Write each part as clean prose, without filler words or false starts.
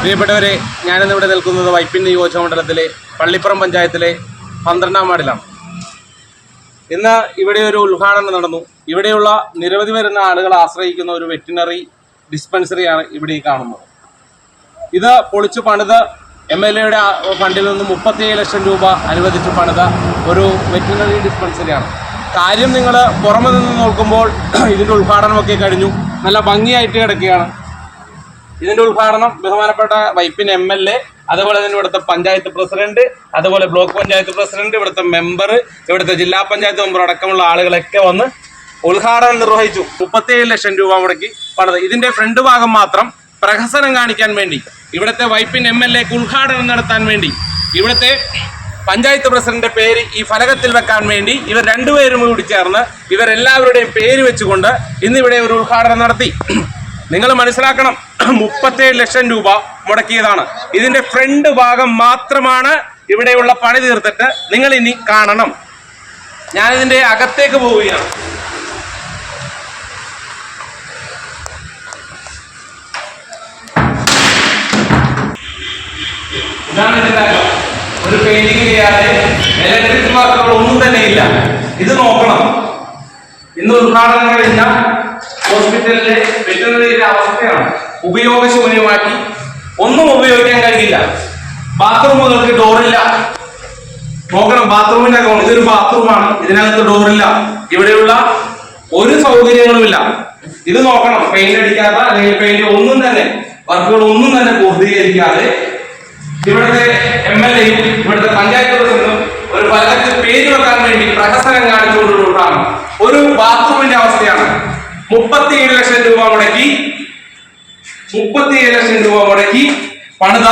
പ്രിയപ്പെട്ടവരെ, ഞാനിന്നിവിടെ നിൽക്കുന്നത് വൈപ്പിൻ നിയോജക മണ്ഡലത്തിലെ പള്ളിപ്പുറം പഞ്ചായത്തിലെ 12ാം വാർഡിലാണ്. ഇന്ന് ഇവിടെ ഒരു ഉദ്ഘാടനം നടന്നു. ഇവിടെയുള്ള നിരവധി വരുന്ന ആളുകൾ ആശ്രയിക്കുന്ന ഒരു വെറ്റിനറി ഡിസ്പെൻസറിയാണ് ഇവിടെ ഈ കാണുന്നത്. ഇത് പൊളിച്ചു പണിത് MLA-യുടെ ഫണ്ടിൽ നിന്ന് 37 ലക്ഷം രൂപ അനുവദിച്ച് പണിത ഒരു വെറ്റിനറി ഡിസ്പെൻസറിയാണ്. കാര്യം നിങ്ങൾ പുറമെ നിന്ന് നോക്കുമ്പോൾ ഇതിൻ്റെ ഉദ്ഘാടനമൊക്കെ കഴിഞ്ഞു, നല്ല ഭംഗിയായിട്ട് കിടക്കുകയാണ്. ഇതിൻ്റെ ഉദ്ഘാടനം ബഹുമാനപ്പെട്ട വൈപ്പിൻ MLA, അതുപോലെ തന്നെ ഇവിടുത്തെ പഞ്ചായത്ത് പ്രസിഡന്റ്, അതുപോലെ ബ്ലോക്ക് പഞ്ചായത്ത് പ്രസിഡന്റ്, ഇവിടുത്തെ മെമ്പർ, ഇവിടുത്തെ ജില്ലാ പഞ്ചായത്ത് മെമ്പർ അടക്കമുള്ള ആളുകളൊക്കെ വന്ന് ഉദ്ഘാടനം നിർവഹിച്ചു. 37 ലക്ഷം രൂപ മുടക്കി പണിത്. ഇതിൻ്റെ ഫ്രണ്ട് ഭാഗം മാത്രം പ്രഹസനം കാണിക്കാൻ വേണ്ടി, ഇവിടുത്തെ വൈപ്പിൻ MLA-ക്ക് ഉദ്ഘാടനം നടത്താൻ വേണ്ടി, ഇവിടുത്തെ പഞ്ചായത്ത് പ്രസിഡന്റിന്റെ പേര് ഈ ഫലകത്തിൽ വെക്കാൻ വേണ്ടി ഇവർ രണ്ടുപേരും കൂടി ചേർന്ന് ഇവരെല്ലാവരുടെയും പേര് വെച്ചുകൊണ്ട് ഇന്നിവിടെ ഒരു ഉദ്ഘാടനം നടത്തി. നിങ്ങൾ മനസ്സിലാക്കണം, 37 ലക്ഷം രൂപ മുടക്കിയതാണ്. ഇതിന്റെ ഫ്രണ്ട് ഭാഗം മാത്രമാണ് ഇവിടെയുള്ള പണി തീർത്തിട്ട് നിങ്ങൾ ഇനി കാണണം. ഞാനിതിന്റെ അകത്തേക്ക് പോവുകയാണ്. ഇതാണ് ഇതിന്റെ അകം. ഒരു പെയിന്റിംഗ് ചെയ്യാതെ ഇലക്ട്രിക് വർക്കുകൾ ഒന്നും തന്നെ ഇല്ല. ഇത് നോക്കണം. ഇന്ന് ഉദ്ഘാടനം കഴിഞ്ഞ ഹോസ്പിറ്റലിലെ വെറ്റിനറിയുടെ അവസ്ഥയാണ്. ഉപയോഗശൂന്യമാക്കി, ഒന്നും ഉപയോഗിക്കാൻ കഴിയില്ല. ബാത്റൂമുകൾക്ക് ഡോറില്ല. നോക്കണം, ബാത്റൂമിന്റെ അകം. ഇതൊരു ബാത്റൂമാണ്, ഇതിനകത്ത് ഡോറില്ല. ഇവിടെയുള്ള ഒരു സൗകര്യങ്ങളുമില്ല. ഇത് നോക്കണം, പെയിന്റ് അടിക്കാത്ത അല്ലെങ്കിൽ പെയിന്റ് ഒന്നും തന്നെ വർക്കുകൾ ഒന്നും തന്നെ പൂർത്തീകരിക്കാതെ ഇവിടുത്തെ MLA-യും ഇവിടുത്തെ പഞ്ചായത്ത് പ്രസിഡന്റും ഒരു ഫലകത്തിൽ പേര് വെക്കാൻ വേണ്ടി പ്രഹസനം കാണിച്ചുകൊണ്ടുള്ളതാണ്. ഒരു ബാത്റൂമിന്റെ അവസ്ഥയാണ്. 37 ലക്ഷം രൂപ മുടക്കി 37 ലക്ഷം രൂപ മുടക്കി പണിത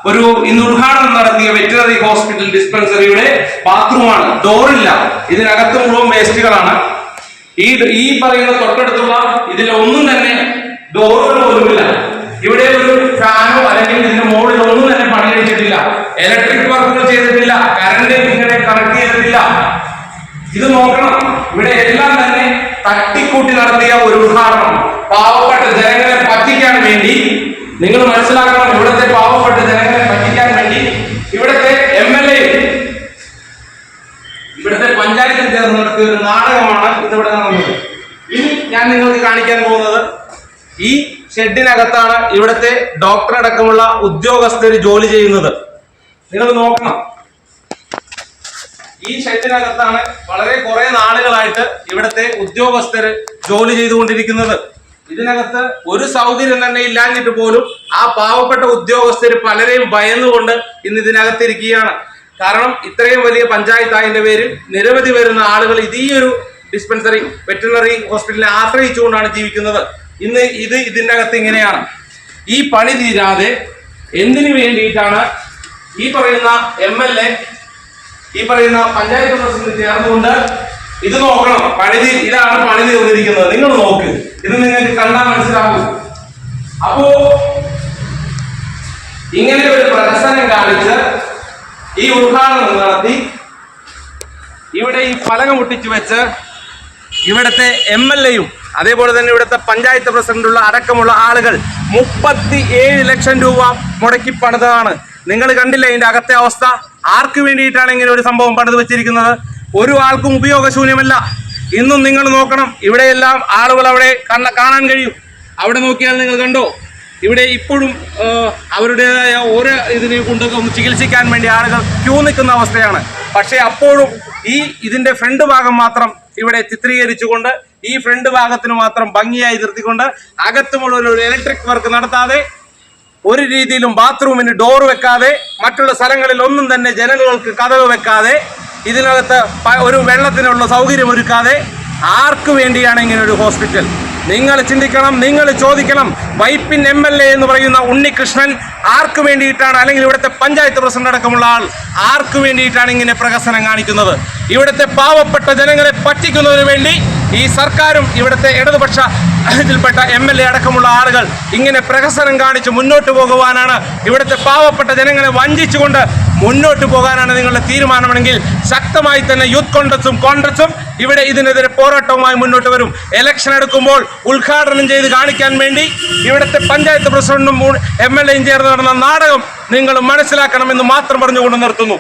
ഒരു ഇന്ന് ഉദ്ഘാടനം നടത്തിയ വെറ്റിനറി ഹോസ്പിറ്റൽ ഡിസ്പെൻസറിയുടെ ബാത്റൂമാണ്. ഡോറില്ല. ഇതിനകത്ത് മുഴുവൻ വേസ്റ്റുകളാണ്. ഈ പറയുന്ന തൊട്ടടുത്തുള്ള ഇതിലൊന്നും തന്നെ ഡോറുകൾ പോലുമില്ല. ഇവിടെ ഒരു ഫാനോ അല്ലെങ്കിൽ ഇതിന്റെ മുകളിൽ ഒന്നും തന്നെ പണി കഴിച്ചിട്ടില്ല. ഇലക്ട്രിക് വർക്കുകൾ ചെയ്തിട്ടില്ല. കറണ്ട് ഇങ്ങനെ കണക്ട് ചെയ്തിട്ടില്ല. ഇത് നോക്കണം, ഇവിടെ എല്ലാം തന്നെ തട്ടിക്കൂട്ടി നടത്തിയ ഒരു ഉദ്ഘാടനം. പാവപ്പെട്ട ജനങ്ങളെ പറ്റിക്കാൻ വേണ്ടി, നിങ്ങൾ മനസ്സിലാക്കണം, ഇവിടുത്തെ പാവപ്പെട്ട ജനങ്ങളെ പറ്റിക്കാൻ വേണ്ടി ഇവിടുത്തെ MLA ഇവിടുത്തെ പഞ്ചായത്തിൽ ചേർന്ന് നടത്തിയ ഒരു നാടകമാണ് ഇന്നിവിടെ നടന്നത്. ഇനി ഞാൻ നിങ്ങൾക്ക് കാണിക്കാൻ പോകുന്നത് ഈ ഷെഡിനകത്താണ് ഇവിടുത്തെ ഡോക്ടർ അടക്കമുള്ള ഉദ്യോഗസ്ഥർ ജോലി ചെയ്യുന്നത്. നിങ്ങൾ നോക്കണം, ഈ ഷെഡിനകത്താണ് വളരെ കുറെ നാളുകളായിട്ട് ഇവിടുത്തെ ഉദ്യോഗസ്ഥര് ജോലി ചെയ്തുകൊണ്ടിരിക്കുന്നത്. ഇതിനകത്ത് ഒരു സൗകര്യം തന്നെ ഇല്ലാഞ്ഞിട്ട് പോലും ആ പാവപ്പെട്ട ഉദ്യോഗസ്ഥര് പലരെയും ഭയന്നുകൊണ്ട് ഇന്ന് ഇതിനകത്തിരിക്കുകയാണ്. കാരണം ഇത്രയും വലിയ പഞ്ചായത്തായതിന്റെ പേരിൽ നിരവധി വരുന്ന ആളുകൾ ഈ ഒരു ഡിസ്പെൻസറി വെറ്റിനറി ഹോസ്പിറ്റലിനെ ആശ്രയിച്ചുകൊണ്ടാണ് ജീവിക്കുന്നത്. ഇന്ന് ഇതിൻ്റെ അകത്ത് ഇങ്ങനെയാണ്. ഈ പണി തീരാതെ എന്തിനു വേണ്ടിയിട്ടാണ് ഈ പറയുന്ന MLA, ഈ പറയുന്ന പഞ്ചായത്ത് പ്രസിഡന്റ് ചേർന്നുകൊണ്ട് ഇത് നോക്കണം. ഇതാണ് പണി തീർന്നിരിക്കുന്നത്. നിങ്ങൾ നോക്ക്, ഇത് നിങ്ങൾക്ക് കണ്ടാൽ മനസ്സിലാവും. അപ്പോ ഇങ്ങനെ ഒരു പ്രഹസനം കാണിച്ച് ഈ ഉദ്ഘാടനം നടത്തി ഇവിടെ ഈ ഫലകം ഒട്ടിച്ചു വെച്ച് ഇവിടുത്തെ MLA-യും അതേപോലെ തന്നെ ഇവിടുത്തെ പഞ്ചായത്ത് പ്രസിഡന്റുള്ള അടക്കമുള്ള ആളുകൾ 37 ലക്ഷം രൂപ മുടക്കി പണിതാണ്. നിങ്ങൾ കണ്ടില്ലേ ഇതിന്റെ അകത്തെ അവസ്ഥ? ആർക്ക് വേണ്ടിയിട്ടാണ് ഇങ്ങനെ ഒരു സംഭവം പണിത് വെച്ചിരിക്കുന്നത്? ഒരു ആൾക്കും ഉപയോഗശൂന്യമല്ല. ഇന്നും നിങ്ങൾ നോക്കണം, ഇവിടെയെല്ലാം ആളുകൾ അവിടെ കാണാൻ കഴിയും. അവിടെ നോക്കിയാൽ നിങ്ങൾ കണ്ടോ, ഇവിടെ ഇപ്പോഴും അവരുടേതായ ഓരോ ഇതിനെ കൊണ്ടൊക്കെ ഒന്ന് ചികിത്സിക്കാൻ വേണ്ടി ആളുകൾ ക്യൂ നിൽക്കുന്ന അവസ്ഥയാണ്. പക്ഷേ അപ്പോഴും ഇതിന്റെ ഫ്രണ്ട് ഭാഗം മാത്രം ഇവിടെ ചിത്രീകരിച്ചുകൊണ്ട് ഈ ഫ്രണ്ട് ഭാഗത്തിന് മാത്രം ഭംഗിയായി നിർത്തിക്കൊണ്ട് അകത്ത് മുഴുവൻ ഒരു ഇലക്ട്രിക് വർക്ക് നടത്താതെ, ഒരു രീതിയിലും ബാത്റൂമിന് ഡോർ വെക്കാതെ, മറ്റുള്ള സ്ഥലങ്ങളിൽ ഒന്നും തന്നെ ജനലുകൾക്ക് കതവ് വെക്കാതെ, ഇതിനകത്ത് ഒരു വെള്ളത്തിനുള്ള സൗകര്യം ഒരുക്കാതെ ആർക്ക് വേണ്ടിയാണ് ഇങ്ങനെ ഒരു ഹോസ്പിറ്റൽ? നിങ്ങൾ ചിന്തിക്കണം, നിങ്ങൾ ചോദിക്കണം. വൈപ്പിൻ MLA എന്ന് പറയുന്ന ഉണ്ണികൃഷ്ണൻ ആർക്ക് വേണ്ടിയിട്ടാണ്, അല്ലെങ്കിൽ ഇവിടുത്തെ പഞ്ചായത്ത് പ്രസിഡന്റ് അടക്കമുള്ള ആൾ ആർക്ക് വേണ്ടിയിട്ടാണ് ഇങ്ങനെ പ്രഹസനം കാണിക്കുന്നത്? ഇവിടുത്തെ പാവപ്പെട്ട ജനങ്ങളെ പറ്റിക്കുന്നതിന് വേണ്ടി ഈ സർക്കാരും ഇവിടുത്തെ ഇടതുപക്ഷ ഇതിൽപ്പെട്ട MLA അടക്കമുള്ള ആളുകൾ ഇങ്ങനെ പ്രഹസനം കാണിച്ച് മുന്നോട്ട് പോകുവാനാണ്. ഇവിടുത്തെ പാവപ്പെട്ട ജനങ്ങളെ വഞ്ചിച്ചുകൊണ്ട് മുന്നോട്ട് പോകാനാണ് നിങ്ങളുടെ തീരുമാനമെങ്കിൽ ശക്തമായി തന്നെ യൂത്ത് കോൺഗ്രസും ഇവിടെ ഇതിനെതിരെ പോരാട്ടവുമായി മുന്നോട്ട് വരും. ഇലക്ഷൻ എടുക്കുമ്പോൾ ഉദ്ഘാടനം ചെയ്ത് കാണിക്കാൻ വേണ്ടി ഇവിടുത്തെ പഞ്ചായത്ത് പ്രസിഡന്റും MLA യും ചേർന്ന് നടന്ന നാടകം നിങ്ങൾ മനസ്സിലാക്കണമെന്ന് മാത്രം പറഞ്ഞുകൊണ്ട് നിർത്തുന്നു.